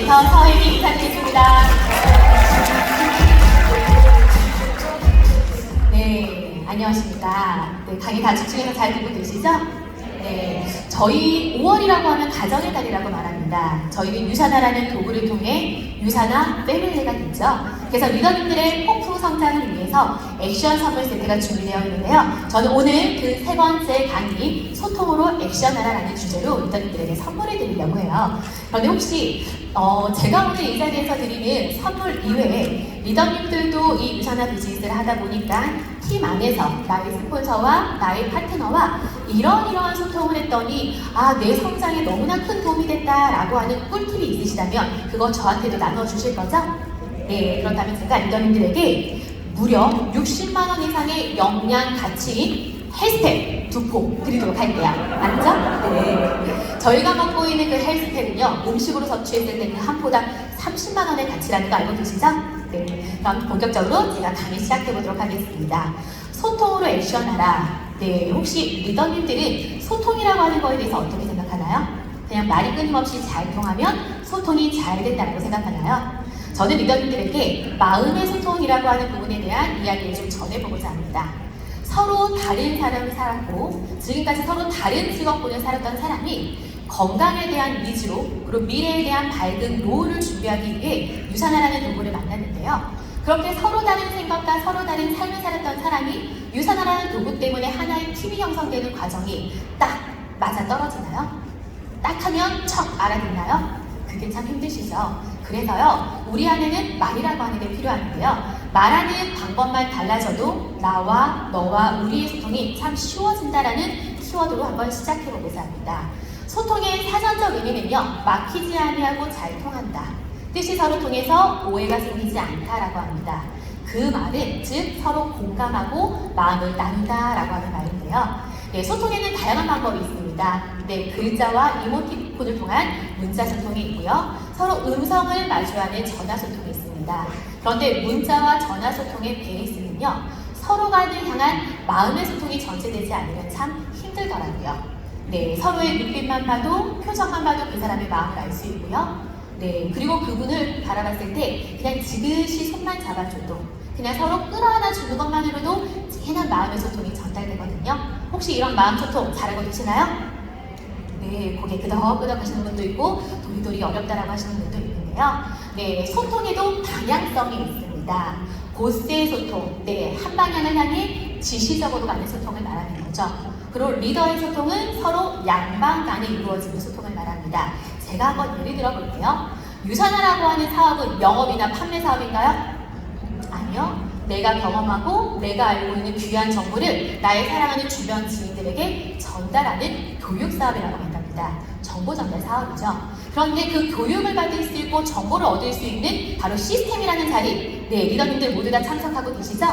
멘tor 서혜미 인사드리겠습니다. 네, 안녕하십니까. 네, 강의 다 집중해서 잘 듣고 계시죠? 네, 저희 5월이라고 하면 가정의 달이라고 말합니다. 저희는 유산화라는 도구를 통해 유산화 패밀리가 되죠. 그래서 리더님들의 폭풍 성장을 위해서 액션 선물 세트가 준비되어 있는데요. 저는 오늘 그 세 번째 강의 소통으로 액션하라라는 주제로 리더님들에게 선물을 드리려고 해요. 그런데 혹시 제가 오늘 이 자리에서 드리는 선물 이외에 리더님들도 이 유산화 비즈니스를 하다 보니까 팀 안에서 나의 스폰서와 나의 파트너와 이러한 소통을 했더니 내 성장에 너무나 큰 도움이 됐다라고 하는 꿀팁이 있으시다면 그거 저한테도 나눠주실 거죠? 네, 그렇다면 제가 리더님들에게 무려 60만 원 이상의 영양 가치인 헬스팩 2포 드리도록 할게요. 맞죠? 네. 저희가 먹고 있는 그 헬스팩은요, 음식으로 섭취했을 때 그 한 포당 30만 원의 가치라는 거 알고 계시죠? 네. 그럼 본격적으로 제가 강의 시작해 보도록 하겠습니다. 소통으로 액션하라. 네. 혹시 리더님들은 소통이라고 하는 거에 대해서 어떻게 생각하나요? 그냥 말이 끊임없이 잘 통하면 소통이 잘 된다고 생각하나요? 저는 리더님들에게 마음의 소통이라고 하는 부분에 대한 이야기를 좀 전해보고자 합니다. 서로 다른 사람을 살았고 지금까지 서로 다른 직업군을 살았던 사람이 건강에 대한 위주로 그리고 미래에 대한 밝은 노후를 준비하기 위해 유산화라는 도구를 만났는데요. 그렇게 서로 다른 생각과 서로 다른 삶을 살았던 사람이 유산화라는 도구 때문에 하나의 팀이 형성되는 과정이 딱 맞아떨어지나요? 딱 하면 척 알아듣나요? 그게 참 힘드시죠? 그래서요, 우리 안에는 말이라고 하는 게 필요한데요. 말하는 방법만 달라져도 나와 너와 우리의 소통이 참 쉬워진다라는 키워드로 한번 시작해보고자 합니다. 소통의 사전적 의미는요, 막히지 아니하고 잘 통한다. 뜻이 서로 통해서 오해가 생기지 않다라고 합니다. 그 말은 즉 서로 공감하고 마음을 나눈다라고 하는 말인데요. 네, 소통에는 다양한 방법이 있습니다. 네, 글자와 이모티콘을 통한 문자 소통이 있고요. 서로 음성을 마주하는 전화 소통이 있습니다. 그런데 문자와 전화 소통의 베이스는요, 서로 간을 향한 마음의 소통이 전체되지 않으면 참 힘들더라고요. 네, 서로의 눈빛만 봐도, 표정만 봐도 그 사람의 마음을 알 수 있고요. 네, 그리고 그분을 바라봤을 때 그냥 지그시 손만 잡아줘도, 그냥 서로 끌어안아 주는 것만으로도 진한 마음의 소통이 전달되거든요. 혹시 이런 마음 소통 잘하고 계시나요? 네, 고개 끄덕끄덕 하시는 분도 있고 도리도리 어렵다라고 하시는 분도 있는데요. 네, 소통에도 방향성이 있습니다. 보스의 소통, 네, 한 방향을 향해 지시적으로 가는 소통을 말하는 거죠. 그리고 리더의 소통은 서로 양방 간에 이루어지는 소통을 말합니다. 제가 한번 예를 들어 볼게요. 유산화라고 하는 사업은 영업이나 판매 사업인가요? 아니요. 내가 경험하고 내가 알고 있는 귀한 정보를 나의 사랑하는 주변 지인들에게 전달하는 교육 사업이라고 한답니다. 정보 전달 사업이죠. 그런데 그 교육을 받을 수 있고 정보를 얻을 수 있는 바로 시스템이라는 자리, 네, 리더님들 모두 다 참석하고 계시죠?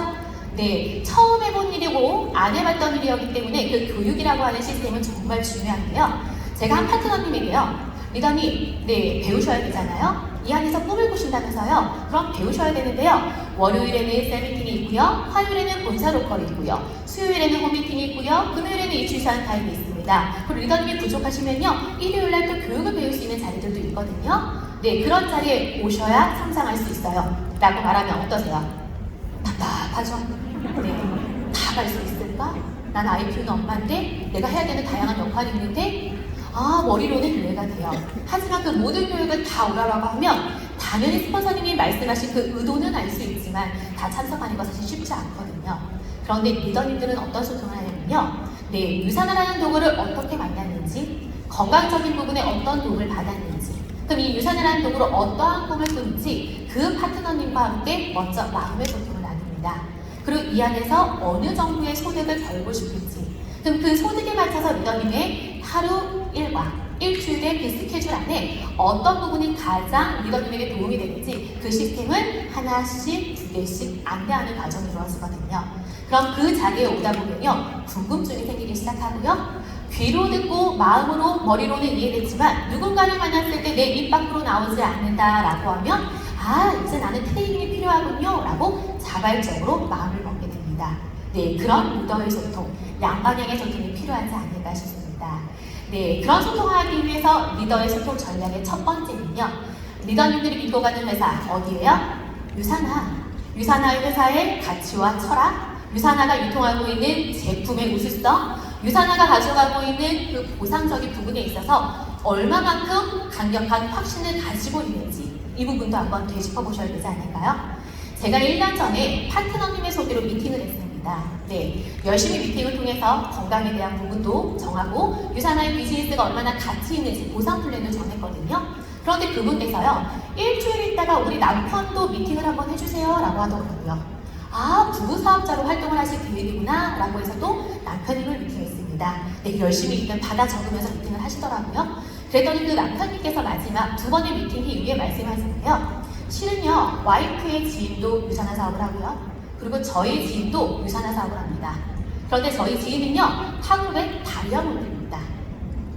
네, 처음 해본 일이고 안 해봤던 일이었기 때문에 그 교육이라고 하는 시스템은 정말 중요한데요. 제가 한 파트너님에게요, 리더님, 네, 배우셔야 되잖아요. 이 안에서 꿈을 꾸신다면서요. 그럼 배우셔야 되는데요. 월요일에는 셀미팅이 있고요. 화요일에는 본사 로컬이 있고요. 수요일에는 홈미팅이 있고요. 금요일에는 이출산 타임이 있습니다. 그리고 리더님이 부족하시면요, 일요일날 또 교육을 배울 수 있는 자리들도 있거든요. 네, 그런 자리에 오셔야 성장할 수 있어요. 라고 말하면 어떠세요? 답답하죠? 네, 다 갈 수 있을까? 난 아이 키우는 엄마인데 내가 해야 되는 다양한 역할이 있는데 머리로는 이해가 돼요. 하지만 그 모든 교육을 다 오라라고 하면 당연히 스폰서님이 말씀하신 그 의도는 알 수 있지만 다 참석하는 건 사실 쉽지 않거든요. 그런데 리더님들은 어떤 소통을 하냐면요, 네, 유산화라는 도구를 어떻게 만났는지, 건강적인 부분에 어떤 도움을 받았는지, 그럼 이 유산화라는 도구로 어떠한 꿈을 꾸는지 그 파트너님과 함께 먼저 마음의 소통을 나눕니다. 그리고 이 안에서 어느 정도의 소득을 벌고 싶은지, 그럼 그 소득에 맞춰서 리더님의 하루 일과 일주일의 그 스케줄 안에 어떤 부분이 가장 리더님에게 도움이 되는지 그 시스템을 하나씩 두 개씩 안내하는 과정이 이루어지거든요. 그럼 그 자리에 오다 보면요, 궁금증이 생기기 시작하고요. 귀로 듣고 마음으로 머리로는 이해됐지만 누군가를 만났을 때 내 입 밖으로 나오지 않는다라고 하면 이제 나는 트레이닝이 필요하군요 라고 자발적으로 마음을 먹게 됩니다. 네, 그런 리더의 소통, 양방향의 소통이 필요하지 않을까 싶습니다. 네, 그런 소통을 하기 위해서 리더의 소통 전략의 첫 번째는요, 리더님들이 믿고 가는 회사 어디예요? 유사나. 유사나의 회사의 가치와 철학, 유사나가 유통하고 있는 제품의 우수성, 유사나가 가져가고 있는 그 보상적인 부분에 있어서 얼마만큼 강력한 확신을 가지고 있는지 이 부분도 한번 되짚어 보셔야 되지 않을까요? 제가 1년 전에 파트너님의 소개로 미팅을 했습니다. 네, 열심히 미팅을 통해서 건강에 대한 부분도 정하고 유사나의 비즈니스가 얼마나 가치 있는지 보상 플랜을 정했거든요. 그런데 그분께서요, 일주일 있다가 우리 남편도 미팅을 한번 해주세요 라고 하더라고요. 아, 부부 사업자로 활동을 하실 계획이구나 라고 해서 또 남편님을 미팅했습니다. 네, 열심히 일단 받아 적으면서 미팅을 하시더라고요. 그랬더니 그 남편님께서 마지막 두 번의 미팅 이후에 말씀하시는데요. 실은요, 와이프의 지인도 유산화 사업을 하고요. 그리고 저희 지인도 유산화 사업을 합니다. 그런데 저희 지인은요, 한국의 다이아몬드입니다.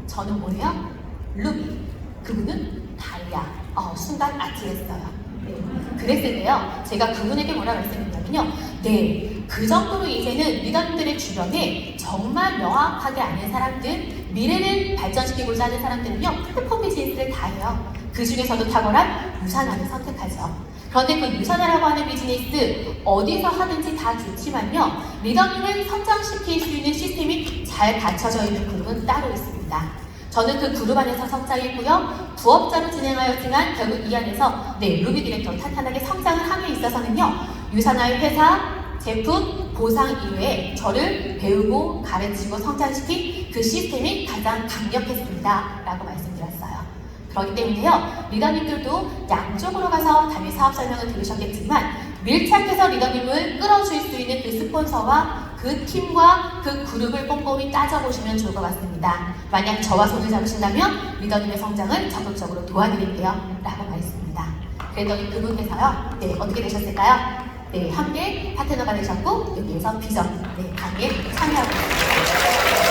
저는 뭐예요? 루비. 그분은 다이아. 순간 아찔했어요. 네. 그랬을 때요, 제가 그분에게 뭐라 말씀드렸냐면요. 네, 그 정도로 이제는 리더님들의 주변에 정말 명확하게 아는 사람들, 미래를 발전시키고자 하는 사람들은요, 플랫폼 비즈니스를 다 해요. 그 중에서도 탁월한 유산화를 선택하죠. 그런데 그 유산화라고 하는 비즈니스 어디서 하든지 다 좋지만요, 리더님을 성장시킬 수 있는 시스템이 잘 갖춰져 있는 그룹은 따로 있습니다. 저는 그 그룹 안에서 성장했고요. 부업자로 진행하였지만 결국 이 안에서 루비 디렉터 탄탄하게 성장을 함에 있어서는요. 유산화의 회사, 제품, 보상 이외에 저를 배우고 가르치고 성장시킨 그 시스템이 가장 강력했습니다. 라고 말씀드렸어요. 그렇기 때문에요. 리더님들도 양쪽으로 가서 단위 사업 설명을 들으셨겠지만 밀착해서 리더님을 끌어줄 수 있는 그 스폰서와 그 팀과 그 그룹을 꼼꼼히 따져보시면 좋을 것 같습니다. 만약 저와 손을 잡으신다면 리더님의 성장을 적극적으로 도와드릴게요. 라고 말했습니다. 그랬더니 그분께서요. 네, 어떻게 되셨을까요? 네, 함께 파트너가 되셨고 여기에서 비전 강의에 참여하고 있습니다.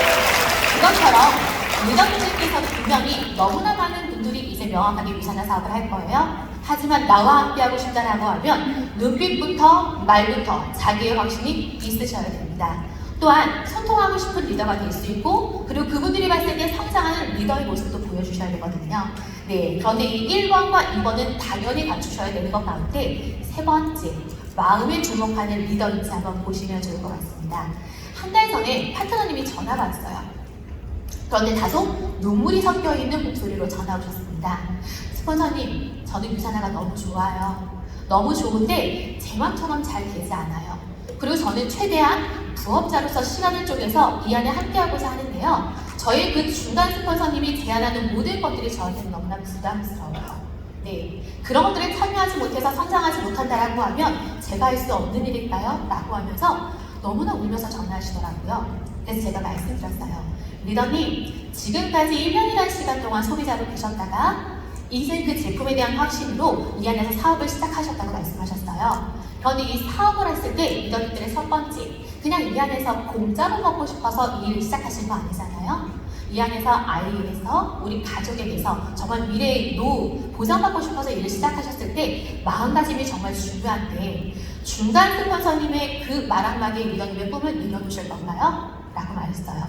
이것처럼 리더님들께서도 분명히 너무나 많은 분들이 이제 명확하게 유산화 사업을 할 거예요. 하지만 나와 함께하고 싶다라고 하면 눈빛부터 말부터 자기의 확신이 있으셔야 됩니다. 또한 소통하고 싶은 리더가 될 수 있고 그리고 그분들이 봤을 때 성장하는 리더의 모습도 보여주셔야 되거든요. 네, 그런데 이 1번과 2번은 당연히 갖추셔야 되는 것 가운데 세 번째, 마음에 주목하는 리더인지 한번 보시면 좋을 것 같습니다. 한 달 전에 파트너님이 전화가 왔어요. 그런데 다소 눈물이 섞여 있는 목소리로 전화 오셨습니다. 스폰서님, 저는 유산화가 너무 좋아요. 너무 좋은데 제 맘처럼 잘 되지 않아요. 그리고 저는 최대한 부업자로서 시간을 쪼개서 이 안에 함께하고자 하는데요. 저희 그 중간 스폰서님이 제안하는 모든 것들이 저한테는 너무나 부담스러워요. 네, 그런 것들에 참여하지 못해서 성장하지 못한다라고 하면 제가 할 수 없는 일일까요? 라고 하면서 너무나 울면서 전화하시더라고요. 그래서 제가 말씀드렸어요. 리더님, 지금까지 1년이라는 시간 동안 소비자로 계셨다가 이제 그 제품에 대한 확신으로 이 안에서 사업을 시작하셨다고 말씀하셨어요. 그런데 이 사업을 했을 때 리더님들의 첫 번째, 그냥 이 안에서 공짜로 먹고 싶어서 이 일을 시작하신 거 아니잖아요. 이 안에서 아이에 대해서 우리 가족에 대해서 정말 미래의 노후 보장받고 싶어서 일을 시작하셨을 때 마음가짐이 정말 중요한데 중간 스폰서님의 그 말 한마디에 리더님의 꿈을 이뤄놓으실 건가요? 라고 말했어요.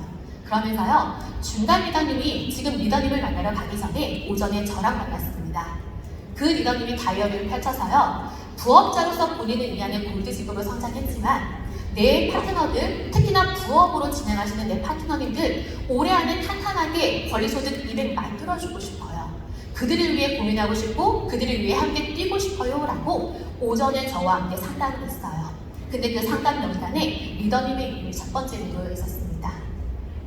그러면서요, 중간 리더님이 지금 리더님을 만나러 가기 전에 오전에 저랑 만났습니다. 그 리더님이 다이어리를 펼쳐서요, 부업자로서 본인은 이 안에 골드직으로 성장했지만 내 파트너들, 특히나 부업으로 진행하시는 내 파트너님들 올해 안에 탄탄하게 권리소득 200 만들어주고 싶어요. 그들을 위해 고민하고 싶고 그들을 위해 함께 뛰고 싶어요 라고 오전에 저와 함께 상담을 했어요. 근데 그 상담 명단에 리더님의 이름이 첫 번째로 놓여 있었습니다.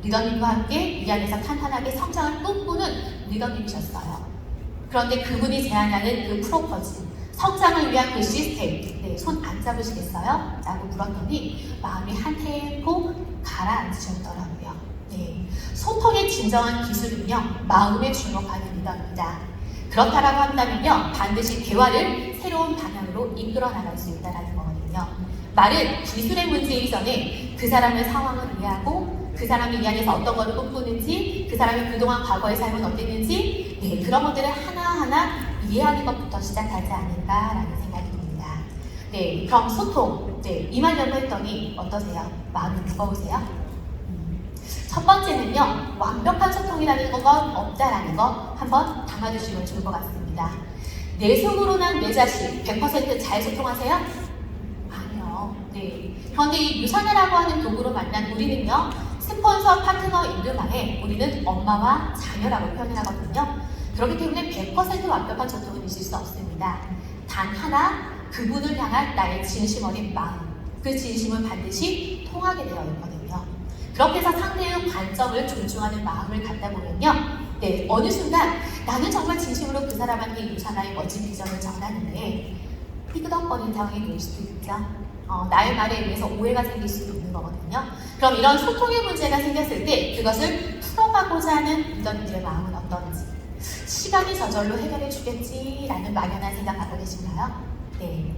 리더님과 함께 이 안에서 탄탄하게 성장을 꿈꾸는 리더님이셨어요. 그런데 그분이 제안하는 그 프로포즈, 성장을 위한 그 시스템, 손 안 잡으시겠어요? 라고 물었더니 마음이 한 템포 가라앉으셨더라고요. 네, 소통의 진정한 기술은요, 마음에 주목하는 리더입니다. 그렇다라고 한다면요, 반드시 대화를 새로운 방향으로 이끌어 나갈 수 있다는 거거든요. 말은 기술의 문제이기 전에 그 사람의 상황을 이해하고 그 사람이 이 안에서 어떤 것을 꿈꾸는지, 그 사람이 그동안 과거의 삶은 어땠는지, 그런 것들을 하나하나 이해하는 것부터 시작하지 않을까라는 생각이 듭니다. 네, 그럼 소통. 임하려고 했더니 어떠세요? 마음이 무거우세요? 첫 번째는요, 완벽한 소통이라는 건 없다라는 거 한번 담아두시면 좋을 것 같습니다. 내 속으로 난 내 자식 100%잘 소통하세요? 아니요. 네. 그런데 이 유산화라고 하는 도구로 만난 우리는요, 스폰서 파트너 인도망에 우리는 엄마와 자녀라고 표현을 하거든요. 그렇기 때문에 100% 완벽한 소통은 있을 수 없습니다. 단 하나, 그분을 향한 나의 진심 어린 마음, 그 진심은 반드시 통하게 되어 있거든요. 그렇게 해서 상대의 관점을 존중하는 마음을 갖다 보면요, 네, 어느 순간 나는 정말 진심으로 그 사람한테 유산화의 멋진 비전을 전하는데 삐그덕거리는 상황이 될 수도 있죠. 나의 말에 의해서 오해가 생길 수도 있는 거거든요. 그럼 이런 소통의 문제가 생겼을 때 그것을 풀어가고자 하는 리더님들의 마음은 어떤지, 시간이 저절로 해결해 주겠지라는 막연한 생각 갖고 계신가요? 네.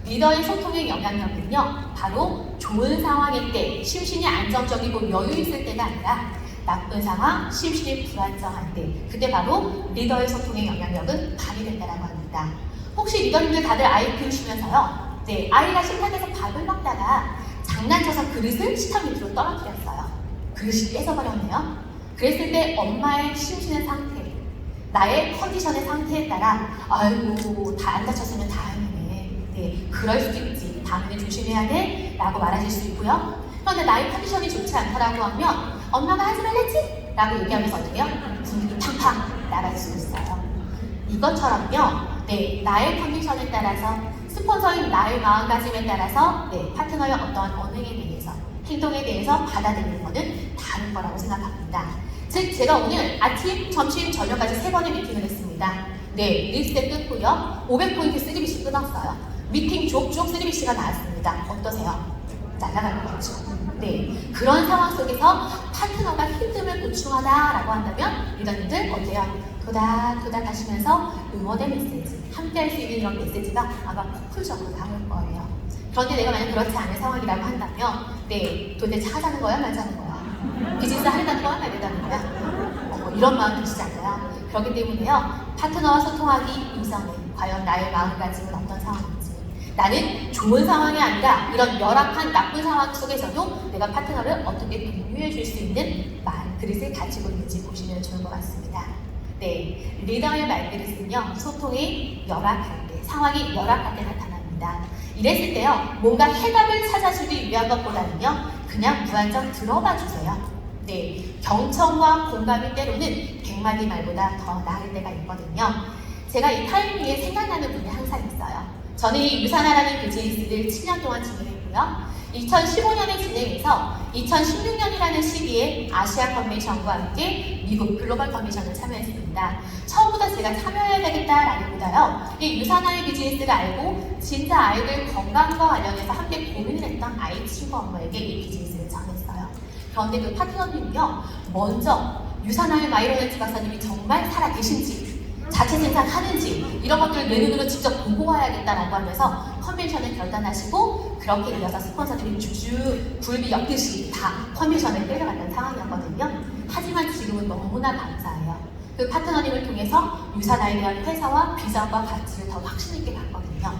리더의 소통의 영향력은요, 바로 좋은 상황일 때, 심신이 안정적이고 여유 있을 때가 아니라 나쁜 상황, 심신이 불안정할 때, 그때 바로 리더의 소통의 영향력은 발휘된다고 합니다. 혹시 리더님들 다들 아이 키우시면서요, 네, 아이가 식탁에서 밥을 먹다가 장난쳐서 그릇을 식탁 밑으로 떨어뜨렸어요. 그릇이 깨져버렸네요. 그랬을 때 엄마의 심신의 상태, 나의 컨디션의 상태에 따라 아이고 다 안 다쳤으면 다행이네, 네, 그럴 수도 있지, 다음에는 조심해야 돼 라고 말하실 수 있고요. 그런데 나의 컨디션이 좋지 않다라고 하면 엄마가 하지 말랬지? 라고 얘기하면서 어떻게 해요? 분위기 팡팡 나갈 수 있어요. 이것처럼요, 네, 나의 컨디션에 따라서, 스폰서인 나의 마음가짐에 따라서, 네, 파트너의 어떠한 언행에 대해서, 행동에 대해서 받아들이는 것은 다른 거라고 생각합니다. 즉, 제가 오늘 아침, 점심, 저녁까지 3번의 미팅을 했습니다. 네, 리스트 끊고요, 500포인트 3BC 끊었어요. 미팅 족족 3BC가 나왔습니다. 어떠세요? 날아갈 것 같죠? 네, 그런 상황 속에서 파트너가 힘듦을 보충하다라고 한다면 리더님들 어때요? 도닥도닥 하시면서 응원의 메시지, 함께 할 수 있는 이런 메시지가 아마 폭발적으로 나올 거예요. 그런데 내가 만약 그렇지 않은 상황이라고 한다면, 네, 도대체 하자는 거야 말자는 거야? 비즈니스 하려는 거야 말려다는 거야? 이런 마음 드시잖아요. 그렇기 때문에요, 파트너와 소통하기 이전에 과연 나의 마음가짐은 어떤 상황인지, 나는 좋은 상황이 아니라 이런 열악한 나쁜 상황 속에서도 내가 파트너를 어떻게 공유해 줄 수 있는 말그릇을 가지고 있는지 보시면 좋을 것 같습니다. 네, 리더의 말그릇은요, 소통이 열악할 때, 상황이 열악할 때 나타납니다. 이랬을 때요, 뭔가 해답을 찾아주기 위한 것보다는요, 그냥 무한정 들어봐 주세요. 네, 경청과 공감이 때로는 100마디 말보다 더 나을 때가 있거든요. 제가 이 타이밍에 생각나는 분이 항상 있어요. 저는 이 유산화라는 비즈니스를 7년 동안 진행했고요. 2015년에 진행해서 2016년이라는 시기에 아시아 컨벤션과 함께 미국 글로벌 컨벤션을 참여했습니다. 처음부터 제가 참여해야 되겠다라기보다요, 이 유산화의 비즈니스를 알고 진짜 아이들 건강과 관련해서 함께 고민을 했던 아이 친구 엄마에게 이 비즈니스를 전했어요. 그런데 그 파트너님이요, 먼저 유산화의 마이로렌츠 박사님이 정말 살아계신지, 자체 생산하는지 이런 것들을 내 눈으로 직접 보고 와야겠다라고 하면서 컨벤션을 결단하시고, 그렇게 이어서 스폰서들이 쭉쭉 굴비 엮듯이 다 컨벤션을 끌려갔던 상황이었거든요. 하지만 지금은 너무나 감사해요. 그 파트너님을 통해서 유산화에 대한 회사와 비전과 가치를 더 확신 있게 봤거든요.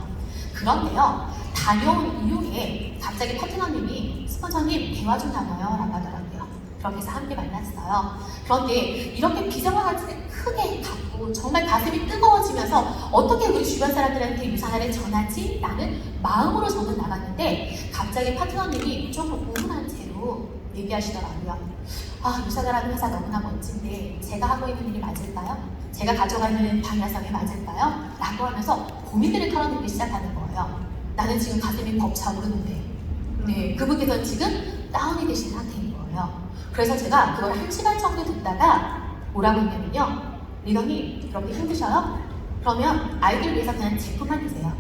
그런데요, 다녀온 이후에 갑자기 파트너님이 스폰서님 대화 좀 나눠요 라고 하더라고요. 그렇게 해서 함께 만났어요. 그런데 이렇게 비전과 가치를 크게 갖고 정말 가슴이 뜨거워지면서 어떻게 우리 주변 사람들한테 유산화를 전하지? 라는 마음으로 저는 나갔는데, 갑자기 파트너님이 좀 우문한 채로 얘기하시더라고요. 아, 유산화라는 회사 너무나 멋진데 제가 하고 있는 일이 맞을까요? 제가 가져가는 방향성이 맞을까요? 라고 하면서 고민들을 털어내기 시작하는 거예요. 나는 지금 가슴이 벅차오르는데, 네, 그분께서는 지금 다운이 되신 상태인 거예요. 그래서 제가 그걸 1시간 정도 듣다가 뭐라고 했냐면요, 리더님 그렇게 힘드셔요? 그러면 아이들 위해서 그냥 제품만 드세요.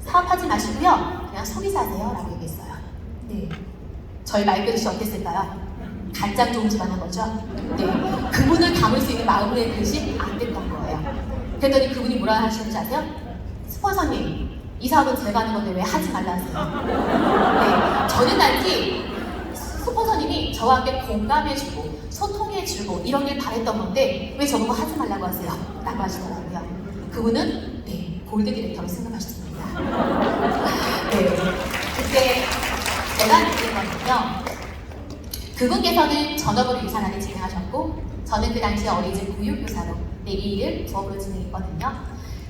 사업하지 마시고요, 그냥 소비자세요 라고 얘기했어요. 네, 저희 말그릇이 어땠을까요? 간장 좋은 집 하는 거죠? 네, 그분을 담을 수 있는 마음의 그릇이 안 됐던 거예요. 그랬더니 그분이 뭐라 하시는지 아세요? 스폰서님, 이 사업은 제가 하는 건데 왜 하지 말라 하세요? 네, 저는 단지 스폰서님이 저와 함께 공감해주고 소통해주고 이런 일 바랬던 건데 왜 저보고 하지 말라고 하세요? 라고 하시더라고요. 그분은 네, 골드 디렉터로 승급하셨습니다. 네, 그때 제가 느낀 거는요, 그분께서는 전업으로 유산화를 진행하셨고 저는 그 당시 어린이집 보육교사로 이 일을 부업으로 진행했거든요.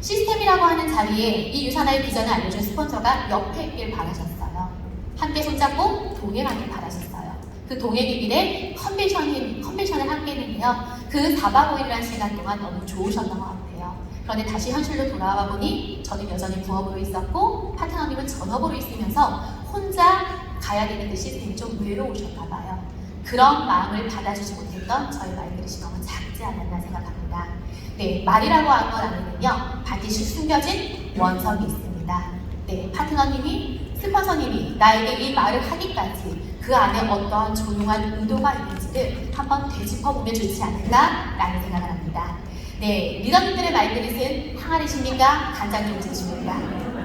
시스템이라고 하는 자리에 이 유산화의 비전을 알려준 스폰서가 옆에 있길 바라셨어요. 함께 손잡고 동행하길 바라셨어요. 그 동행의 길에 컨벤션을 함께 했는데요. 그 4박 5일이라는 시간 동안 너무 좋으셨던 것 같아요. 그런데 다시 현실로 돌아와 보니 저는 여전히 부업으로 있었고 파트너님은 전업으로 있으면서 혼자 가야 되는 그 시스템이 좀 외로우셨나 봐요. 그런 마음을 받아주지 못했던 저희 말그릇이 너무 작지 않았나 생각합니다. 네, 말이라고 하는 것 안에는요, 반드시 숨겨진 원성이 있습니다. 네, 파트너님이, 스폰서님이 나에게 이 말을 하기까지 그 안에 어떠한 조용한 의도가 있는지를 한번 되짚어보면 좋지 않을까라는 생각을 합니다. 네, 리더님들의 말그릇은 항아리십니까? 간장종지십니까?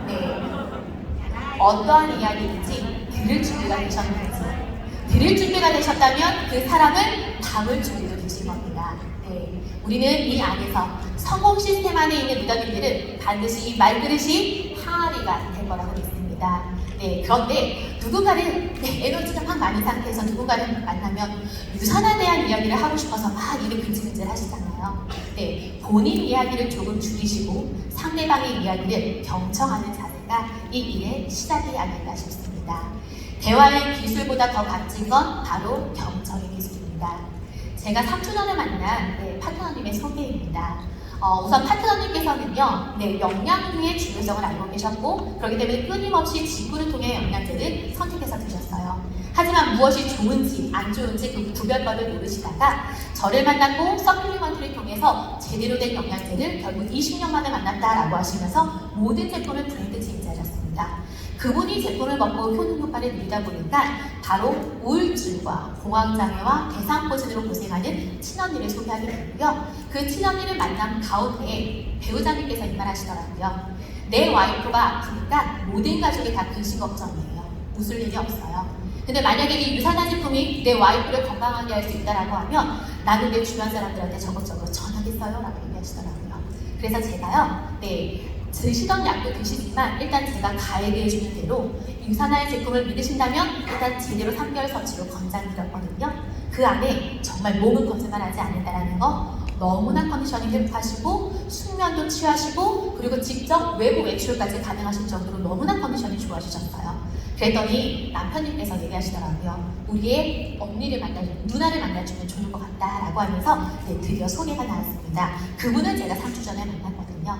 네, 어떠한 이야기인지 들을 준비가 되셨는지, 들을 준비가 되셨다면 그 사람을 담을 준비도 되신 겁니다. 네, 우리는 이 안에서 성공 시스템 안에 있는 리더님들은 반드시 이 말그릇이 항아리가 될 거라고 믿습니다. 네, 그런데 누군가는 에너지가 막 많은 상태에서 누군가를 만나면 유산에 대한 이야기를 하고 싶어서 막 입을 근질근질 하시잖아요. 네, 본인 이야기를 조금 줄이시고 상대방의 이야기를 경청하는 자세가 이 일의 시작이 아닐까 싶습니다. 대화의 기술보다 더 값진 건 바로 경청의 기술입니다. 제가 3주 전에 만난 파트너님의 소개입니다. 우선 파트너님께서는요, 영양류의 중요성을 알고 계셨고, 그렇기 때문에 끊임없이 직구를 통해 영양제를 선택해서 드셨어요. 하지만 무엇이 좋은지 안 좋은지 그 구별법을 모르시다가 저를 만났고 서플리먼트를 통해서 제대로 된 영양제를 결국 20년 만에 만났다라고 하시면서 모든 제품을 브랜드 체인지하셨습니다. 그분이 제품을 먹고 효능 효과를 누리다 보니까 바로 우울증과 공황장애와 대상포진으로 고생하는 친언니를 소개하게 됐고요. 그 친언니를 만난 가운데 배우자님께서 이 말 하시더라고요. 내 와이프가 아프니까 모든 가족이 다 근심 걱정이에요. 웃을 일이 없어요. 근데 만약에 이 유산화 제품이 내 와이프를 건강하게 할 수 있다라고 하면 나는 내 주변 사람들한테 저것저것 전하겠어요? 라고 얘기하시더라고요. 그래서 제가요, 드시던 약도 드시지만 일단 제가 가이드해주는 대로 유산화의 제품을 믿으신다면 일단 제대로 3개월 섭취로 권장드렸거든요. 그 안에 정말 몸은 거짓말하지 않는다라는 거, 너무나 컨디셔닝 회복하시고 숙면도 취하시고 그리고 직접 외부 외출까지 가능하실 정도로 너무나 컨디션이 좋아지셨어요. 그랬더니 남편님께서 얘기하시더라고요. 우리의 누나를 만나주면 좋을 것 같다라고 하면서 드디어 소개가 나왔습니다. 그분은 제가 3주 전에 만났거든요.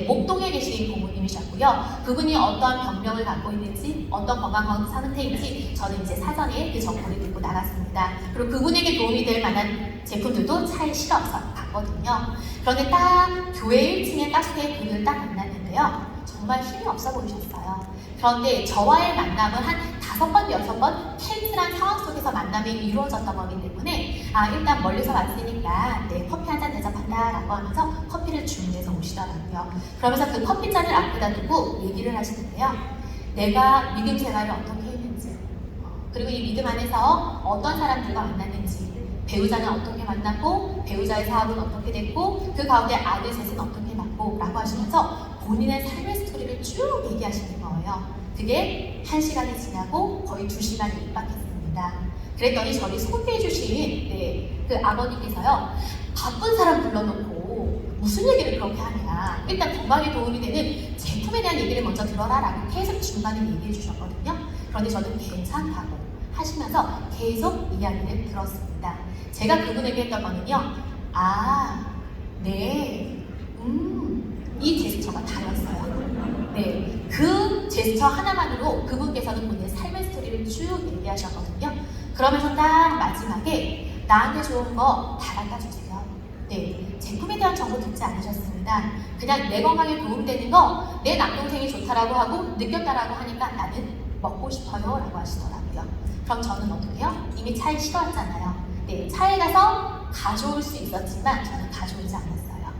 목동에 계신 고모님이셨고요. 그분이 어떤 병명을 갖고 있는지, 어떤 건강 상태인지 저는 이제 사전에 그 정보를 듣고 나갔습니다. 그리고 그분에게 도움이 될 만한 제품들도 차에 실어서 갔거든요. 그런데 딱 교회 1층에 카페에 그분을 딱 만났는데요. 정말 힘이 없어 보이셨어요. 그런데 저와의 만남은 한 5번, 6번 텐트한 상황 속에서 만남이 이루어졌던 거기 때문에 일단 멀리서 왔으니까 커피 한 잔 대접한다라고 하면서 커피를 주문해서 오시더라고요. 그러면서 그 커피잔을 앞에다 두고 얘기를 하시는데요. 내가 믿음 생활을 어떻게 했는지, 그리고 이 믿음 안에서 어떤 사람들과 만났는지, 배우자는 어떻게 만났고, 배우자의 사업은 어떻게 됐고, 그 가운데 아들 셋은 어떻게 낳고 라고 하시면서 본인의 삶의 스토리를 쭉 얘기하시는 거예요. 그게 1시간이 지나고 거의 2시간이 입박했습니다. 그랬더니 저를 소개해 주신 그 아버님께서요. 바쁜 사람 불러놓고 무슨 얘기를 그렇게 하냐. 일단 건강에 도움이 되는 제품에 대한 얘기를 먼저 들어라 라고 계속 중간에 얘기해 주셨거든요. 그런데 저는 괜찮다고 하시면서 계속 이야기를 들었습니다. 제가 그분에게 했던 거는요. 이 제스처가 다였어요. 그 제스처 하나만으로 그분께서는 본인의 삶의 스토리를 쭉 얘기하셨거든요. 그러면서 딱 마지막에 나한테 좋은 거 다 갖다 주세요. 제품에 대한 정보 듣지 않으셨습니다. 그냥 내 건강에 도움되는 거 내 남동생이 좋다라고 하고 느꼈다라고 하니까 나는 먹고 싶어요 라고 하시더라고요. 그럼 저는 어떻게 해요? 이미 차에 실어왔잖아요. 차에 가서 가져올 수 있었지만 저는 가져오지 않았어요.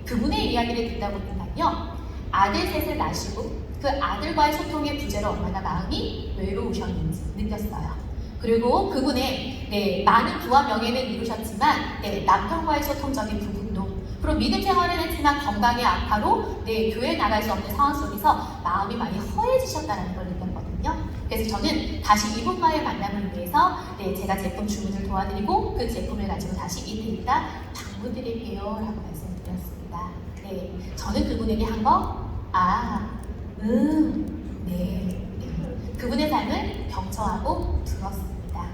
그분의 이야기를 듣다 보니까요. 아들 셋을 낳으시고 그 아들과의 소통의 부재로 얼마나 마음이 외로우셨는지 느꼈어요. 그리고 그분의 많은 부와 명예는 이루셨지만 남편과의 소통적인 부분도, 그리고 믿음 생활을 했지만 건강의 악화로 교회에 나갈 수 없는 상황 속에서 마음이 많이 허해지셨다는 걸 느꼈거든요. 그래서 저는 다시 이분과의 만남을 위해서 제가 제품 주문을 도와드리고 그 제품을 가지고 다시 이틀 있다 방문드릴게요 라고 말씀을 드렸습니다. 저는 그분 그분에게 한 거? 네. 그분의 삶을 경청하고 들었습니다.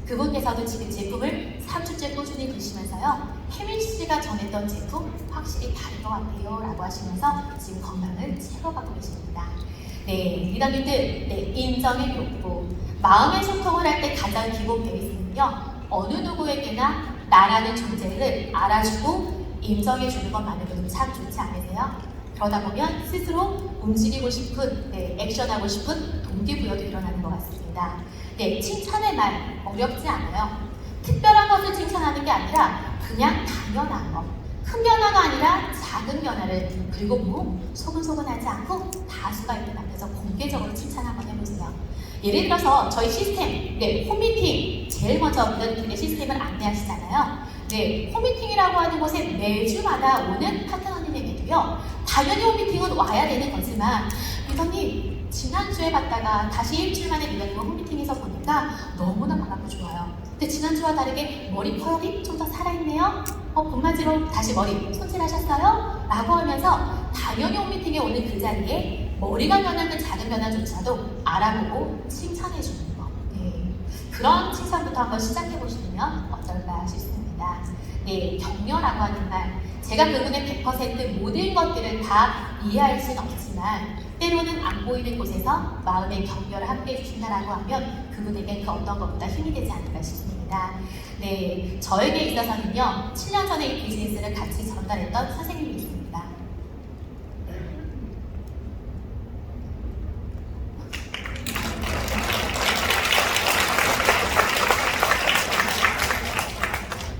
그분께서도 지금 제품을 3주째 꾸준히 드시면서요. 혜민 씨가 전했던 제품 확실히 다른 것 같아요 라고 하시면서 지금 건강을 채워가고 계십니다. 네, 리더님들, 인정의 욕구. 마음의 소통을 할 때 가장 기본 베이스는요. 어느 누구에게나 나라는 존재를 알아주고 인정해주는 것만으로도 참 좋지 않으세요? 그러다 보면 스스로 움직이고 싶은, 액션하고 싶은 동기부여도 일어나는 것 같습니다. 칭찬의 말 어렵지 않아요. 특별한 것을 칭찬하는 게 아니라 그냥 당연한 것. 큰 변화가 아니라 작은 변화를 그리고 소근소근하지 않고 다수가 있는 앞에서 공개적으로 칭찬 한번 해보세요. 예를 들어서 저희 시스템, 홈미팅 제일 먼저 리더님들의 시스템을 안내하시잖아요. 홈미팅이라고 하는 곳에 매주마다 오는 파트너님에게도요. 당연히 홈미팅은 와야 되는 거지만 리더님 지난주에 봤다가 다시 일주일 만에 리더님 홈미팅에서 보니까 너무나 반갑고 좋아요. 근데 지난주와 다르게 머리 컬이 좀 더 살아있네요. 봄맞이로 다시 머리 손질하셨어요? 라고 하면서 당연히 홈미팅에 오는 그 자리에 머리가 변하는 작은 변화조차도 알아보고 칭찬해주는 거. 그런 칭찬부터 한번 시작해보시면 어떨까 싶습니다. 격려라고 하는 말. 제가 그분의 100% 모든 것들을 다 이해할 수는 없지만 때로는 안 보이는 곳에서 마음의 격려를 함께 해주신다라고 하면 그분에게 그 어떤 것보다 힘이 되지 않을까 싶습니다. 저에게 있어서는요. 7년 전에 이 비즈니스를 같이 전달했던 선생님이 있습니다.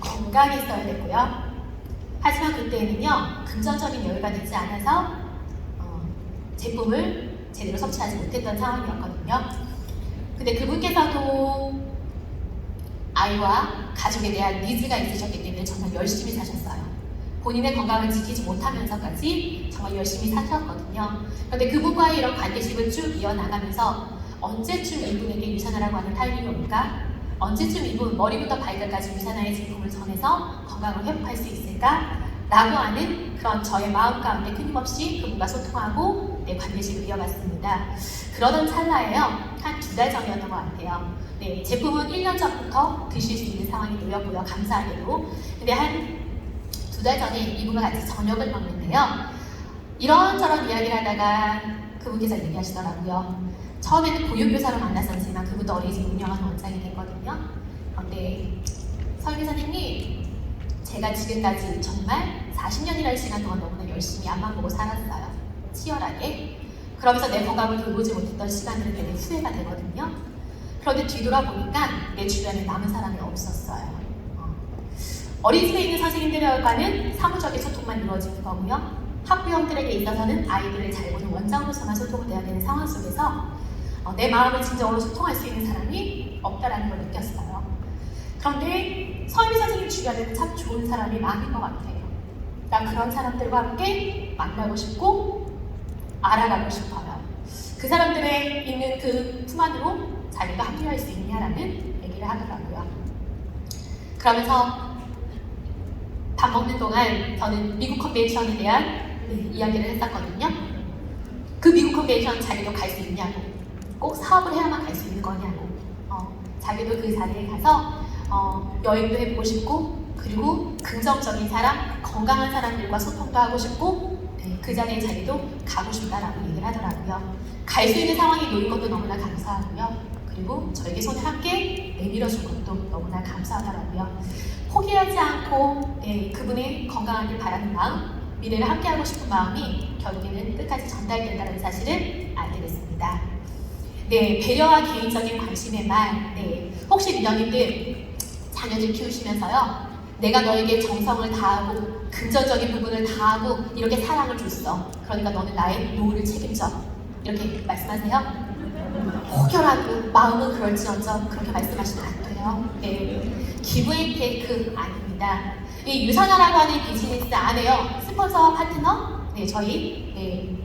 건강했어야 됐고요. 하지만 그때는요. 금전적인 여유가 되지 않아서 제품을 제대로 섭취하지 못했던 상황이었거든요. 근데 그분께서도 아이와 가족에 대한 니즈가 있으셨기 때문에 정말 열심히 사셨어요. 본인의 건강을 지키지 못하면서까지 정말 열심히 사셨거든요. 그런데 그분과의 이런 관계식을 쭉 이어나가면서 언제쯤 이분에게 유산하라고 하는 타이밍이 올까? 언제쯤 이분 머리부터 발끝까지 유산화의 제품을 전해서 건강을 회복할 수 있을까? 라고 하는 그런 저의 마음 가운데 끊임없이 그분과 소통하고 관계식을 이어갔습니다. 그러던 찰나에요. 한 2달 전이었던 것 같아요. 제품은 1년 전부터 드실 수 있는 상황이 놓였고요. 감사하게도. 근데 한 2달 전에 이분과 같이 저녁을 먹는데요. 이런저런 이야기를 하다가 그분께서 얘기하시더라고요. 처음에는 보육교사로 만났었지만 그분도 어린이집 운영하는 원장이 됐거든요. 그런데 서유미 선생님, 제가 지금까지 정말 40년이라는 시간 동안 너무나 열심히 앞만 보고 살았어요. 치열하게. 그러면서 내 건강을 돌보지 못했던 시간들은 되게 후회가 되거든요. 그런데 뒤돌아보니까 내 주변에 남은 사람이 없었어요. 어린이집에 있는 선생님들과는 사무적인 소통만 이루어지는 거고요. 학부형들에게 있어서는 아이들을 잘 보는 원장으로서만 소통을 해야 되는 상황 속에서 내 마음을 진정으로 소통할 수 있는 사람이 없다라는 걸 느꼈어요. 그런데 서유미 선생님 주변에는 참 좋은 사람이 많은 것 같아요. 난 그런 사람들과 함께 만나고 싶고 알아가고 싶어요. 그 사람들의 있는 그 품 안으로 자기가 합류할 수 있냐라는 얘기를 하더라고요. 그러면서 밥 먹는 동안 저는 미국 컨벤션에 대한 이야기를 했었거든요. 그 미국 컨벤션 자기도 갈 수 있냐고, 꼭 사업을 해야만 갈 수 있는 거냐고, 자기도 그 자리에 가서 여행도 해보고 싶고, 그리고 긍정적인 사람, 건강한 사람들과 소통도 하고 싶고, 그 자리에 자기도 가고 싶다라고 얘기를 하더라고요. 갈 수 있는 상황이 놓인 것도 너무나 감사하고요. 그리고 저에게 손을 함께 내밀어준 것도 너무나 감사하더라고요. 포기하지 않고 그분의 건강하길 바라는 마음, 미래를 함께하고 싶은 마음이 결국에는 끝까지 전달된다는 사실을 알게 됐습니다. 배려와 개인적인 관심의 말. 혹시 리더님들 자녀들 키우시면서요, 내가 너에게 정성을 다하고 금전적인 부분을 다하고 이렇게 사랑을 줬어. 그러니까 너는 나의 노후를 책임져. 이렇게 말씀하세요? 혹여라도 마음은 그럴지언정 그렇게 말씀하시면 안 돼요. 기브 앤 테이크 아닙니다. 이 유산화라고 하는 비즈니스 안에요. 스폰서와 파트너, 저희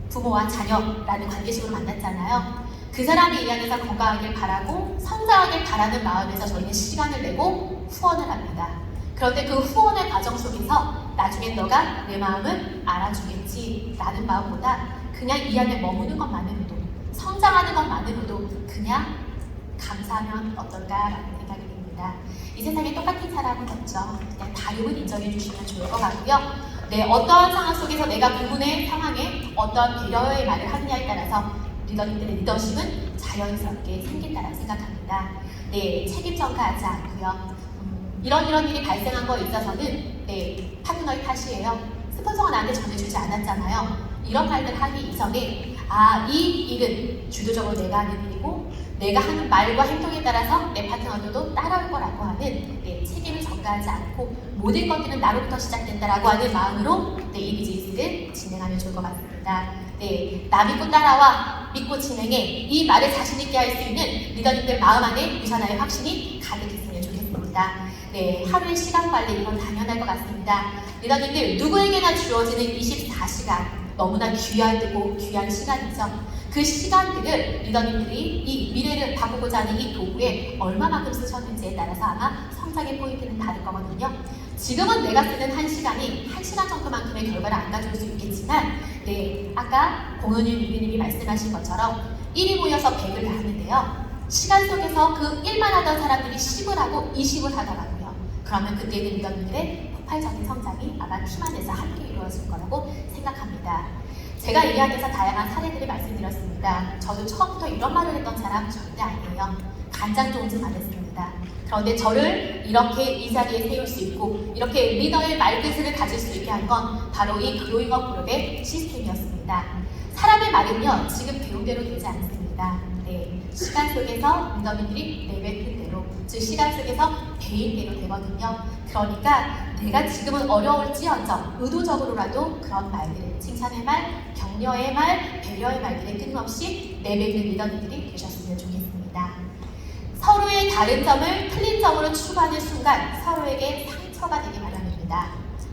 부모와 자녀라는 관계식으로 만났잖아요. 그 사람이 이 안에서 건강하길 바라고 성장하길 바라는 마음에서 저희는 시간을 내고 후원을 합니다. 그런데 그 후원의 과정 속에서 나중엔 너가 내 마음을 알아주겠지 라는 마음보다 그냥 이 안에 머무는 것만으로도, 성장하는 것만으로도 그냥 감사하면 어떨까라는 생각이 듭니다. 이 세상에 똑같은 사람은 없죠. 그냥 다름을 인정해 주시면 좋을 것 같고요. 네, 어떠한 상황 속에서 내가 그분의 상황에 어떠한 배려의 말을 하느냐에 따라서 리더님들의 리더십은 자연스럽게 생긴다고 생각합니다. 네, 책임 전가하지 않고요. 이런 일이 발생한 거에 있어서는 네, 파트너의 탓이에요. 스폰서가 나한테 전해주지 않았잖아요. 이런 말들 하기 이전에 이 일은 주도적으로 내가 하는 일이고 내가 하는 말과 행동에 따라서 내 파트너들도 따라올 거라고 하는 네, 책임을 전가하지 않고 모든 것들은 나로부터 시작된다라고 하는 마음으로 네, 이 비즈니스를 진행하면 좋을 것 같습니다. 네, 나 믿고 따라와, 믿고 진행해. 이 말을 자신 있게 할 수 있는 리더님들 마음 안에 유산화의 확신이 가득했으면 좋겠습니다. 네, 하루의 시간 관리 이건 당연할 것 같습니다. 리더님들 누구에게나 주어지는 24시간 너무나 귀하고 귀한 시간이죠. 그 시간들을 리더님들이 이 미래를 바꾸고자 하는 이 도구에 얼마만큼 쓰셨는지에 따라서 아마 성장의 포인트는 다를 거거든요. 지금은 내가 쓰는 1시간이 1시간 정도만큼의 결과를 안 가져올 수 있겠지만 네, 아까 공은윤 유비님이 말씀하신 것처럼 1이 모여서 100을 다 하는데요. 시간 속에서 그 1만 하던 사람들이 10을 하고 20을 하더라고요. 그러면 그때는 리더님들의 폭발적인 성장이 아마 팀 안에서 함께 이루어질 거라고 생각합니다. 제가 이 안에서 다양한 사례들을 말씀드렸습니다. 저도 처음부터 이런 말을 했던 사람 절대 아니에요. 간장종지 말했습니다. 그런데 저를 이렇게 이 자리에 세울 수 있고 이렇게 리더의 말끝을 가질 수 있게 한 건 바로 이 그로잉업 그룹의 시스템이었습니다. 사람의 말은요, 지금 배운 대로 되지 않습니다. 네, 시간 속에서 리더님들이 내뱉은 대로, 즉 시간 속에서 배인 대로 되거든요. 그러니까 내가 지금은 어려울지언정 의도적으로라도 그런 말들을, 칭찬의 말, 격려의 말, 배려의 말들을 끊임없이 내뱉는 리더님들이 되셨으면 좋겠습니다. 서로의 다른 점을 틀린 점으로 추구하는 순간 서로에게 상처가 되기 마련입니다.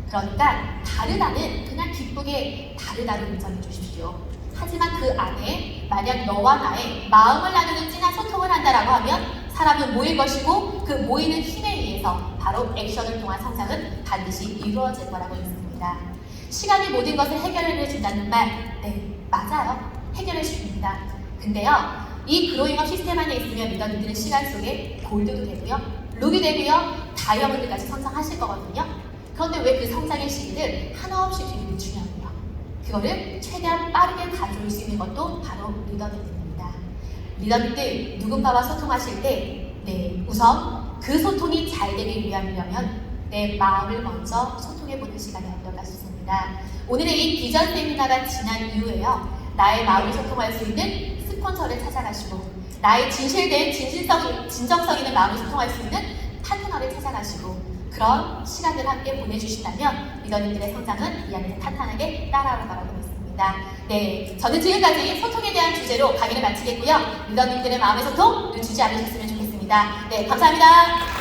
그러니까 다르다는 그냥 기쁘게 다르다로 인정해 주십시오. 하지만 그 안에 만약 너와 나의 마음을 나누는 진한 소통을 한다라고 하면 사람은 모일 것이고 그 모이는 힘에 의해서 바로 액션을 통한 성장은 반드시 이루어질 거라고 믿습니다. 시간이 모든 것을 해결해 준다는 말, 네, 맞아요. 해결해 줍니다. 근데요, 이 그로잉업 시스템 안에 있으면 리더님들은 시간 속에 골드도 되고요, 루비 되고요, 다이아몬드까지 성장하실 거거든요. 그런데 왜 그 성장의 시기를 한없이 뒤로 늦추냐고요. 그거를 최대한 빠르게 가져올 수 있는 것도 바로 리더님들입니다. 리더님들 누군가와 소통하실 때 네, 우선 그 소통이 잘 되기 위하려면 내 마음을 먼저 소통해보는 시간이 어떨까 싶습니다. 오늘의 이 비전 세미나가 지난 이후에요, 나의 마음을 소통할 수 있는 스폰서를 찾아가시고 나의 진실된 진정성 있는 마음을 소통할 수 있는 파트너를 찾아가시고 그런 시간을 함께 보내주신다면 리더님들의 성장은 이 안에서 탄탄하게 따라올 거라고 믿습니다. 네, 저는 지금까지 소통에 대한 주제로 강의를 마치겠고요. 리더님들의 마음의 소통 놓치지 않으셨으면 좋겠습니다. 네, 감사합니다.